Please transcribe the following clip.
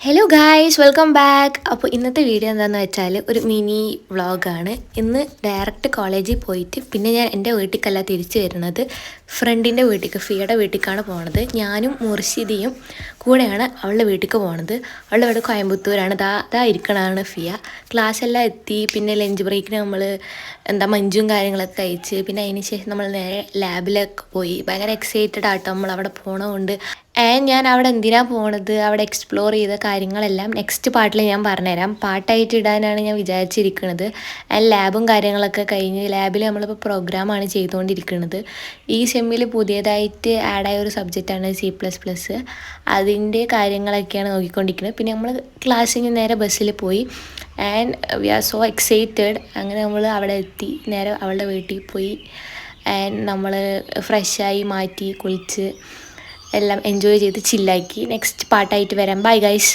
Hello guys welcome back. അപ്പോൾ ഇന്നത്തെ video എന്താണെന്ന് വെച്ചാൽ ഒരു മിനി വ്ളോഗാണ്. ഇന്ന് ഡയറക്റ്റ് കോളേജിൽ പോയിട്ട് പിന്നെ ഞാൻ എൻ്റെ വീട്ടിലേക്കല്ല തിരിച്ചു വരുന്നത്, ഫ്രണ്ടിൻ്റെ വീട്ടിലേക്ക്, ഫിയുടെ വീട്ടിലേക്കാണ് പോണത്. ഞാനും മുർഷിദിയും കൂടെയാണ് അവളുടെ വീട്ടിലേക്ക് പോണത്. അവളുടെ വീട് കോയമ്പത്തൂരാണ്. ദാ ഇരിക്കണതാണ് ഫിയ. ക്ലാസ് എല്ലാം എത്തി. പിന്നെ ലഞ്ച് ബ്രേക്കിന് നമ്മൾ മഞ്ചും കാര്യങ്ങളൊക്കെ കഴിച്ച് പിന്നെ അതിന് ശേഷം നമ്മൾ നേരെ ലാബിലൊക്കെ പോയി. ഭയങ്കര എക്സൈറ്റഡ് ആട്ടോ നമ്മൾ അവിടെ പോണതുകൊണ്ട്. ഞാൻ അവിടെ എന്തിനാണ് പോണത്, അവിടെ എക്സ്പ്ലോർ ചെയ്ത കാര്യങ്ങളെല്ലാം നെക്സ്റ്റ് പാർട്ടിൽ ഞാൻ പറഞ്ഞുതരാം. പാട്ടായിട്ട് ഇടാനാണ് ഞാൻ വിചാരിച്ചിരിക്കുന്നത്. ലാബും കാര്യങ്ങളൊക്കെ കഴിഞ്ഞ് ലാബിൽ നമ്മളിപ്പോൾ പ്രോഗ്രാമാണ് ചെയ്തുകൊണ്ടിരിക്കുന്നത്. ഈ സെമ്മിൽ പുതിയതായിട്ട് ആഡായ ഒരു സബ്ജക്റ്റാണ് C++. അതിൻ്റെ കാര്യങ്ങളൊക്കെയാണ് നോക്കിക്കൊണ്ടിരിക്കുന്നത്. പിന്നെ നമ്മൾ ക്ലാസ്സിൽ നിന്ന് നേരെ ബസ്സിൽ പോയി. And we are so excited. അങ്ങനെ നമ്മൾ അവിടെ എത്തി, നേരെ അവളുടെ വീട്ടിൽ പോയി. ആൻഡ് നമ്മൾ ഫ്രഷായി മാറ്റി കുളിച്ച് എല്ലാം എൻജോയ് ചെയ്ത് ചില്ലാക്കി. നെക്സ്റ്റ് പാട്ടായിട്ട് വരാം. Bye guys.